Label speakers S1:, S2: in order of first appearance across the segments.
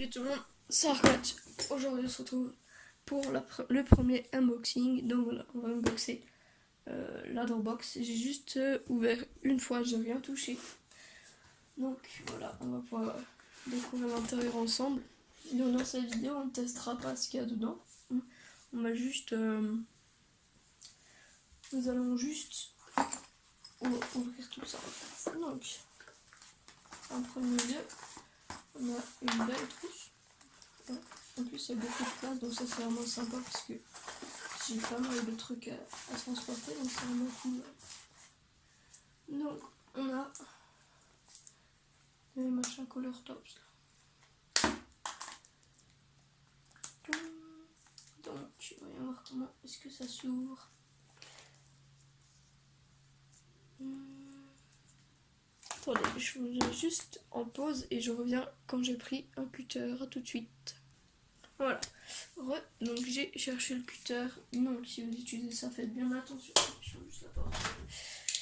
S1: Salut tout le monde, c'est Arcot. Aujourd'hui on se retrouve pour le premier unboxing. Donc voilà, on va unboxer la Dropbox. J'ai juste ouvert une fois, j'ai rien touché. Donc voilà, on va pouvoir découvrir l'intérieur ensemble. Donc dans cette vidéo on ne testera pas ce qu'il y a dedans. On va juste... nous allons juste ouvrir tout ça. Donc en premier lieu, on a une belle trousse. En plus il y a beaucoup de place, donc ça c'est vraiment sympa parce que j'ai pas mal de trucs à transporter, donc c'est vraiment cool. Donc on a les machins color tops là. Donc voyons voir comment est-ce que ça s'ouvre. Attendez, je vous mets juste en pause et je reviens quand j'ai pris un cutter. À tout de suite. Voilà. Donc j'ai cherché le cutter. Donc si vous utilisez ça, faites bien attention. Je ferme juste la porte.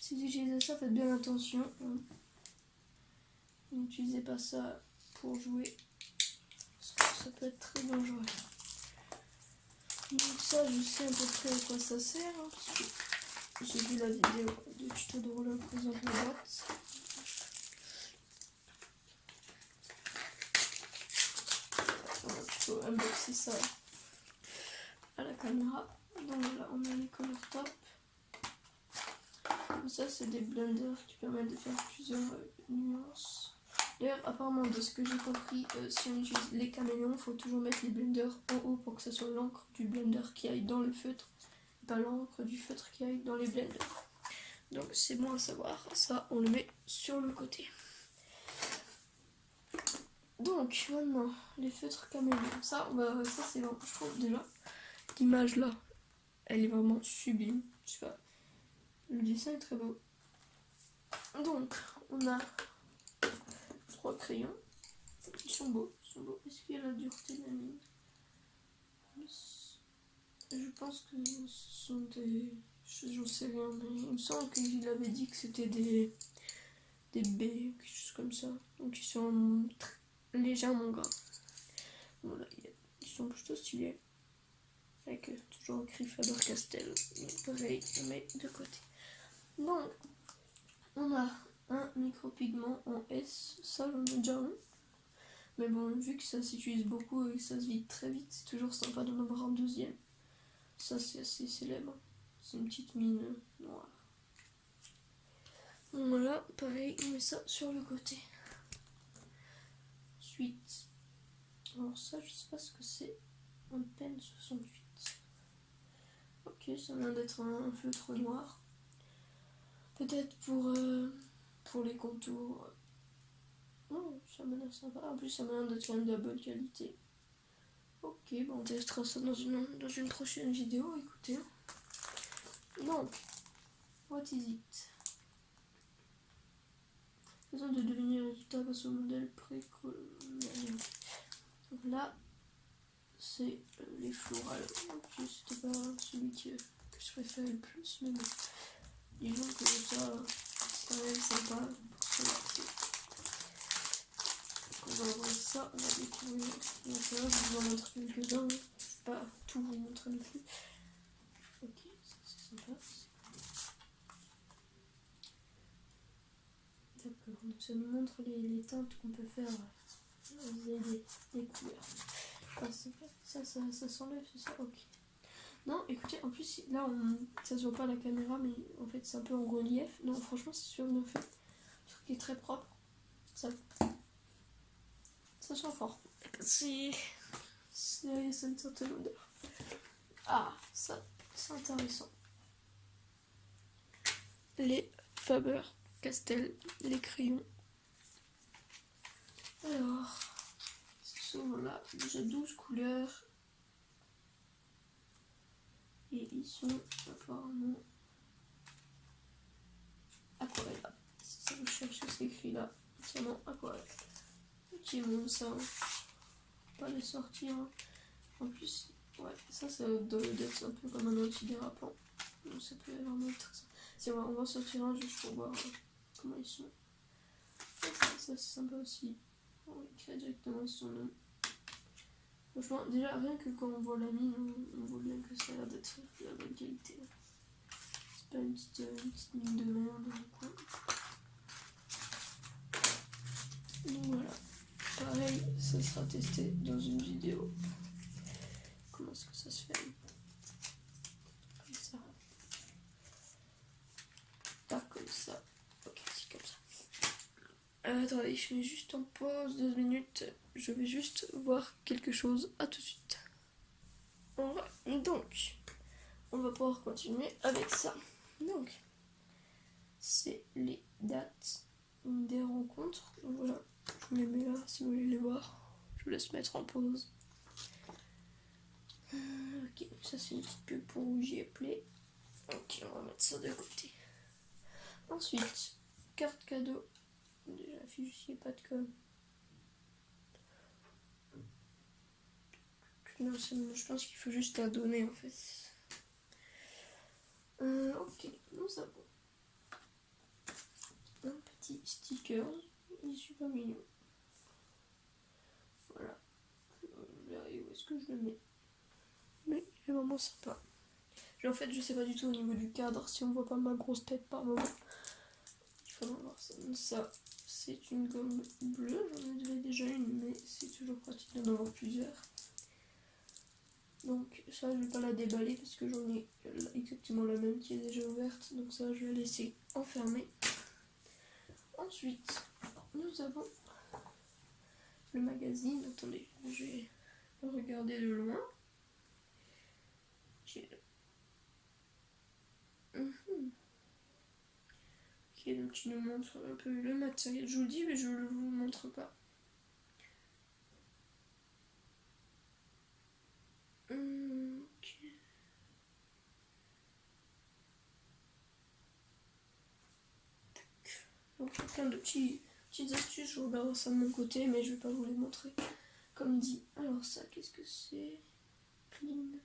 S1: Si vous utilisez ça, faites bien attention. N'utilisez pas ça pour jouer. Parce que ça peut être très dangereux. Donc ça, je sais à peu près à quoi ça sert. Parce que j'ai vu la vidéo de tuto de roller présente la boîte. Je peux unboxer ça à la caméra. Donc voilà, on a les color tops. Ça c'est des blenders qui permettent de faire plusieurs nuances. D'ailleurs apparemment de ce que j'ai compris, si on utilise les caméléons, il faut toujours mettre les blenders en haut pour que ce soit l'encre du blender qui aille dans le feutre, et pas l'encre du feutre qui aille dans les blenders. Donc c'est bon à savoir, ça on le met sur le côté. Donc maintenant les feutres caméléons, ça c'est vraiment, je trouve déjà l'image là, elle est vraiment sublime, je sais pas. Le dessin est très beau. Donc, on a 3 crayons. Ils sont beaux. Est-ce qu'il y a la dureté de la mine? Je pense que ce sont des... J'en sais rien, mais il me semble qu'il avait dit que c'était des baies, quelque chose comme ça. Donc ils sont légèrement gras. Voilà, ils sont plutôt stylés. Avec toujours écrit Faber-Castell. Pareil, on met de côté. Donc, on a un micropigment en S, ça j'en ai déjà un. Mais bon, vu que ça s'utilise beaucoup et que ça se vide très vite, c'est toujours sympa d'en avoir un deuxième. Ça c'est assez célèbre. C'est une petite mine noire. Voilà, pareil, on met ça sur le côté. Ensuite, alors ça je sais pas ce que c'est. Un pen 68. Ok, ça vient d'être un feutre noir. Peut-être pour les contours. Oh, ça m'a l'air sympa. En plus, ça m'a l'air d'être quand même de la bonne qualité. Ok, bon, on testera ça dans une prochaine vidéo. Écoutez. Donc, what is it? Besoin de deviner le résultat grâce au modèle précolonial. Donc là, c'est les florales. Ok, c'était pas celui que je préférais le plus, mais bon. Disons que ça, c'est quand même sympa. On va voir ça, on va découvrir l'intérieur. Je vous en montre quelques-uns. Je ne vais pas tout vous montrer non plus. Ok, ça c'est sympa. D'accord, donc ça nous montre les teintes qu'on peut faire. Vous avez des couleurs. Ah, ça s'enlève, c'est ça? Ok. Non, écoutez, en plus, là, ça se voit pas à la caméra, mais en fait, c'est un peu en relief. Non, franchement, c'est super bien fait. Le truc est très propre. Ça sent fort. C'est une certaine odeur. Ah, ça, c'est intéressant. Les Faber-Castell, les crayons. Alors, ce sont là déjà 12 couleurs. Et ils sont apparemment aquarelle. Si ça vous cherchez, c'est écrit là. Entièrement aquarelle. Ok, bon, ça, pas les sortir. En plus, ouais, ça doit être un peu comme un antidérapant. Donc ça peut vraiment être ça. Si on va en sortir un juste pour voir comment ils sont. Ça c'est sympa aussi. On écrit directement son nom. Franchement, déjà, rien que quand on voit la mine, on voit bien que ça a l'air d'être de la bonne qualité. C'est pas une petite mine de merde. Donc voilà. Pareil, ça sera testé dans une vidéo. Comment est-ce que ça se fait? Comme ça. Pas comme ça. Ok, c'est comme ça. Attendez, je mets juste en pause 2 minutes. Je vais juste voir quelque chose. À tout de suite. Donc, on va pouvoir continuer avec ça. Donc, c'est les dates des rencontres. Donc voilà, je vous les mets là si vous voulez les voir. Je vous laisse mettre en pause. Ok, ça c'est une petite pub pour J'y Play. Ok, on va mettre ça de côté. Ensuite, carte cadeau. Déjà, affiche, il n'y a pas de com. Non, je pense qu'il faut juste la donner en fait. Ok, nous avons un petit sticker. Il est super mignon. Voilà. Et où est-ce que je le mets? Mais il est vraiment sympa. En fait, je sais pas du tout au niveau du cadre si on voit pas ma grosse tête par moment. Il faudra voir ça. Ça, c'est une gomme bleue. J'en ai déjà une, mais c'est toujours pratique d'en avoir plusieurs. Donc ça, je vais pas la déballer parce que j'en ai exactement la même qui est déjà ouverte. Donc ça, je vais la laisser enfermée. Ensuite, nous avons le magazine. Attendez, je vais le regarder de loin. Ok, donc il nous montre un peu le matériel. Je vous le dis, mais je ne vous le montre pas. Ok. Donc il y a plein de petites astuces. Je regarde ça de mon côté, mais je vais pas vous les montrer. Comme dit. Alors ça, qu'est-ce que c'est? Clean.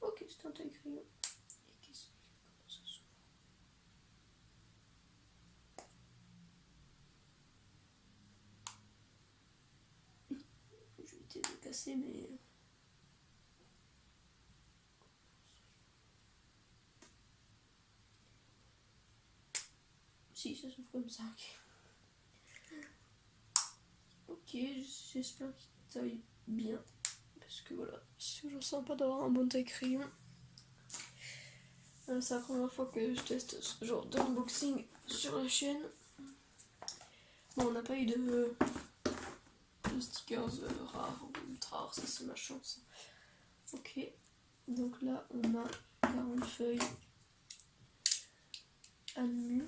S1: Ok, c'est un taille-crayon. Et qu'est-ce que comment ça s'ouvre? Je vais éviter de casser, mais... Si, ça s'ouvre comme ça, ok, j'espère qu'il taille bien. Parce que voilà, c'est toujours sympa d'avoir un bon taille-crayon. C'est la première fois que je teste ce genre d'unboxing sur la chaîne. Bon, on n'a pas eu de stickers rares ou ultra rares, ça c'est ma chance. Ok, donc là on a 40 feuilles à nu.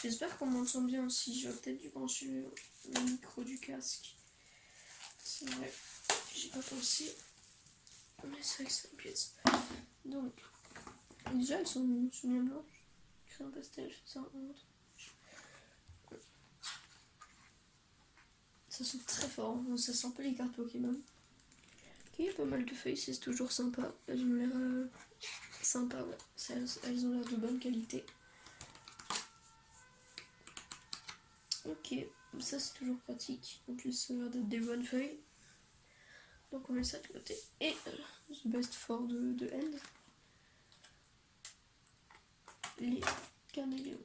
S1: J'espère qu'on m'entend bien aussi. J'aurais peut-être dû brancher le micro du casque. C'est vrai, j'ai pas pensé. Mais c'est vrai que c'est une pièce. Donc, déjà elles sont bien blanches. Crayon pastel, ça rentre. Ça s'ouvre très fort, hein. Ça sent pas les cartes Pokémon. Ok, il y a pas mal de feuilles, c'est toujours sympa. Elles ont l'air sympa, ouais. Elles ont l'air de bonne qualité. Ok, ça c'est toujours pratique. En plus, ça a l'air d'être des bonnes feuilles. Donc on met ça de côté. Et The Best for de End. Les caméléons.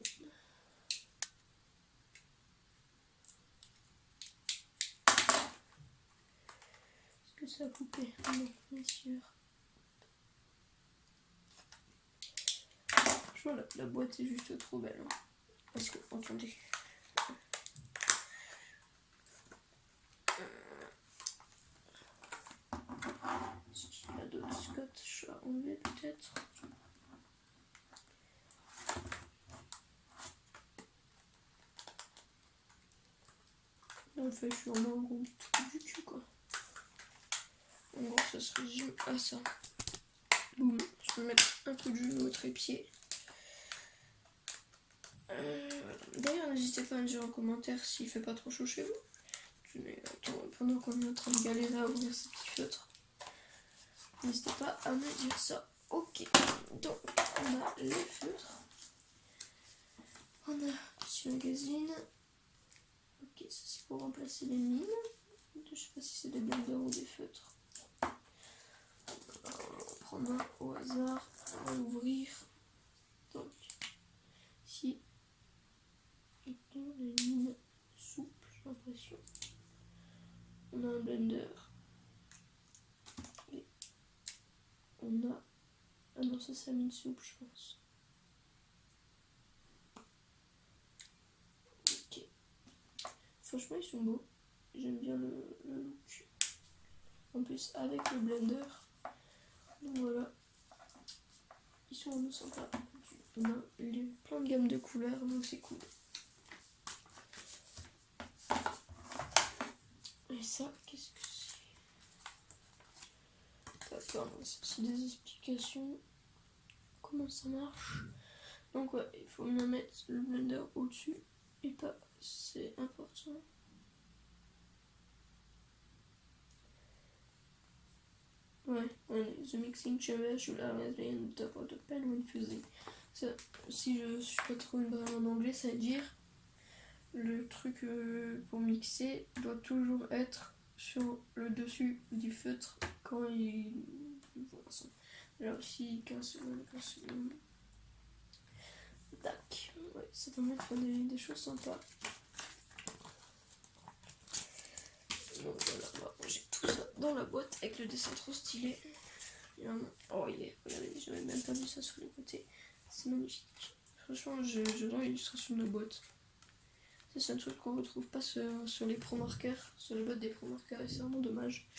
S1: Est-ce que ça a coupé? Non, bien sûr. Franchement, la boîte est juste trop belle. Hein. Parce que, attendez. Est-ce qu'il y a d'autres scotch à enlever peut-être? En fait, je suis vraiment un gros trou du cul, quoi. En gros, ça se résume à ça. Boum, je vais mettre un coup de genou au trépied. D'ailleurs, n'hésitez pas à me dire en commentaire s'il fait pas trop chaud chez vous. Attends, pendant qu'on est en train de galérer à ouvrir ces petits feutres. N'hésitez pas à me dire ça. Ok, donc on a les feutres. On a ce magazine. Ok, ça c'est pour remplacer les mines. Je sais pas si c'est des blenders ou des feutres. On va prendre un au hasard. On va l'ouvrir. Donc, ici, il y a une mine souple, j'ai l'impression. On a un blender. Et on a... Ah non, ça c'est la mine souple, je pense. Ok. Franchement, ils sont beaux. J'aime bien le look. En plus, avec le blender. Donc voilà. Ils sont vraiment sympas. On a plein de gammes de couleurs, donc c'est cool. Et ça, qu'est-ce que c'est? D'accord, c'est des explications. Comment ça marche? Donc ouais, il faut bien mettre le blender au-dessus et pas, c'est important. Ouais, the mixing chamber should always be on top of the pan when fusing. Ça, si je suis pas trop une brave en anglais, ça veut dire le truc pour mixer doit toujours être sur le dessus du feutre quand il vont ensemble. Là aussi, 15 secondes. Tac. Ouais, ça permet de faire des choses sympas. Donc voilà, on va ranger tout ça dans la boîte avec le dessin trop stylé. Oh, regardez, j'avais même pas vu ça sur les côtés. C'est magnifique. Franchement, j'adore l'illustration de la boîte. C'est un truc qu'on retrouve pas sur les pro marqueurs, sur les boîtes des pro marqueurs, et c'est vraiment dommage.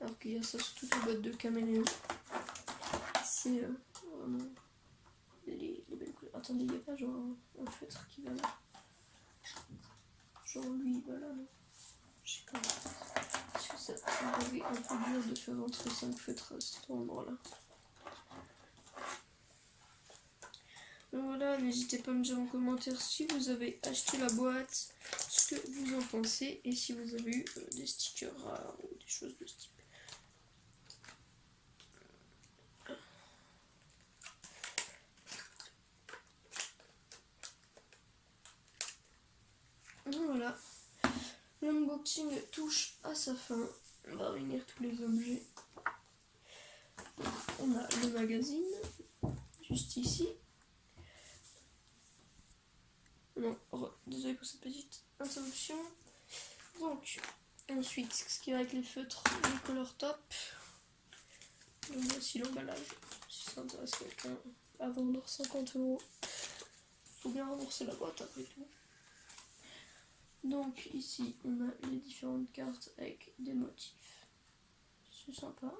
S1: Alors qu'il y a ça sur toutes les boîtes de Caméléon. C'est vraiment les belles couleurs. Attendez, il n'y a pas genre un feutre qui va là. Genre lui, il va là, non? Je sais pas. Parce que ça m'avait un peu dur de faire entrer 5 feutres à cet endroit-là. Donc voilà, n'hésitez pas à me dire en commentaire si vous avez acheté la boîte, ce que vous en pensez et si vous avez eu des stickers rares ou des choses de ce type. Voilà, l'unboxing touche à sa fin. On va réunir tous les objets. On a le magazine, juste ici. Non, désolé pour cette petite interruption. Donc, ensuite, ce qui va avec les feutres, les color top. Donc voici l'emballage. Si ça intéresse quelqu'un à vendre 50 €, faut bien rembourser la boîte après tout. Donc ici, on a les différentes cartes avec des motifs. C'est sympa.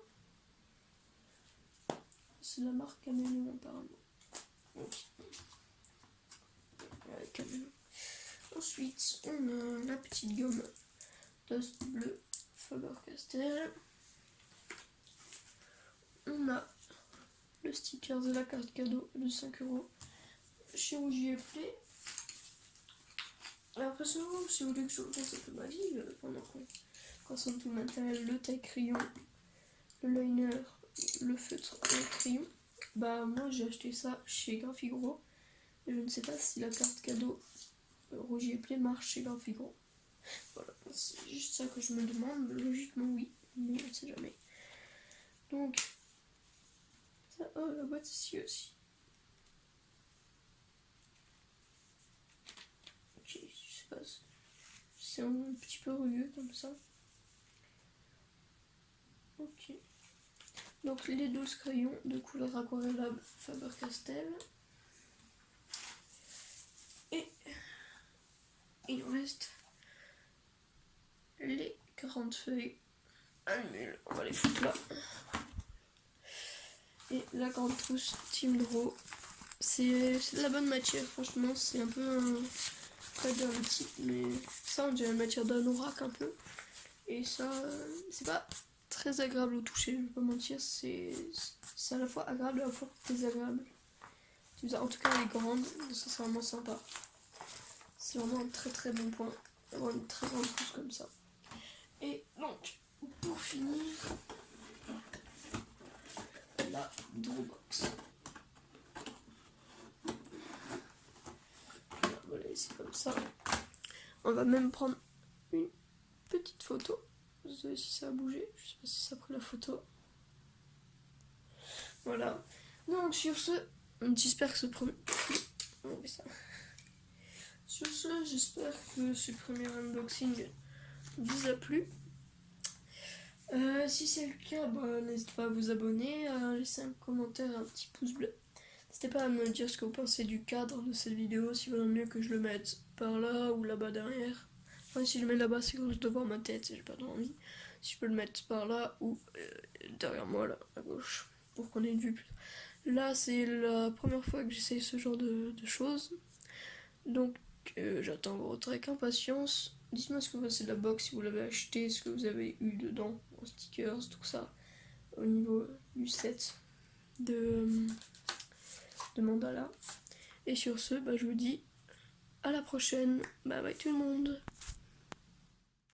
S1: C'est la marque Caméléon apparemment. Okay. Caméléon. Ensuite, on a la petite gomme Dust Bleu Faber-Castell. On a le sticker de la carte cadeau de 5 € chez Rougier et Play. Alors personnellement, si vous voulez que je vous raconte un peu ma vie, pendant qu'on consomme tout le matériel, le taille-crayon, le liner, le feutre et le crayon, bah moi j'ai acheté ça chez Graphic-Gros. Je ne sais pas si la carte cadeau Rougier et Play marche chez Graphic-Gros. Voilà, c'est juste ça que je me demande. Logiquement oui, mais on ne sait jamais. Donc, ça, oh la boîte ici aussi. Ok, je sais pas, c'est un petit peu rugueux comme ça. Ok. Donc les 12 crayons de couleur aquarellable Faber-Castell. Et il nous reste les 40 feuilles à nul. On va les foutre là. Et la grande trousse Team Draw. C'est de la bonne matière, franchement. C'est un peu très bien le type, mais ça on dirait la matière d'anorak un peu. Et ça, c'est pas très agréable au toucher, je vais pas mentir. C'est à la fois agréable et à la fois désagréable. En tout cas, elle est grande, ça c'est vraiment sympa. C'est vraiment un très très bon point d'avoir une très grande trousse comme ça. Et donc, pour finir, la Dropbox. Voilà, c'est comme ça. On va même prendre une petite photo. Désolé si ça a bougé, je sais pas si ça a pris la photo. Voilà. Donc sur ce, j'espère que ce premier... Sur ce, j'espère que ce premier unboxing vous a plu. Si c'est le cas, n'hésitez pas à vous abonner, à laisser un commentaire, un petit pouce bleu. N'hésitez pas à me dire ce que vous pensez du cadre de cette vidéo, si vous voulez mieux que je le mette par là ou là-bas derrière. Enfin, si je le mets là-bas, c'est que je dois voir ma tête et j'ai pas envie. Si je peux le mettre par là ou derrière moi, là, à gauche, pour qu'on ait une vue plus. Là, c'est la première fois que j'essaye ce genre de choses. Donc, j'attends vos retours avec impatience. Dites-moi ce que vous pensez de la box, si vous l'avez acheté, ce que vous avez eu dedans, en stickers, tout ça, au niveau du set de mandala. Et sur ce, je vous dis à la prochaine. Bye bye tout le monde.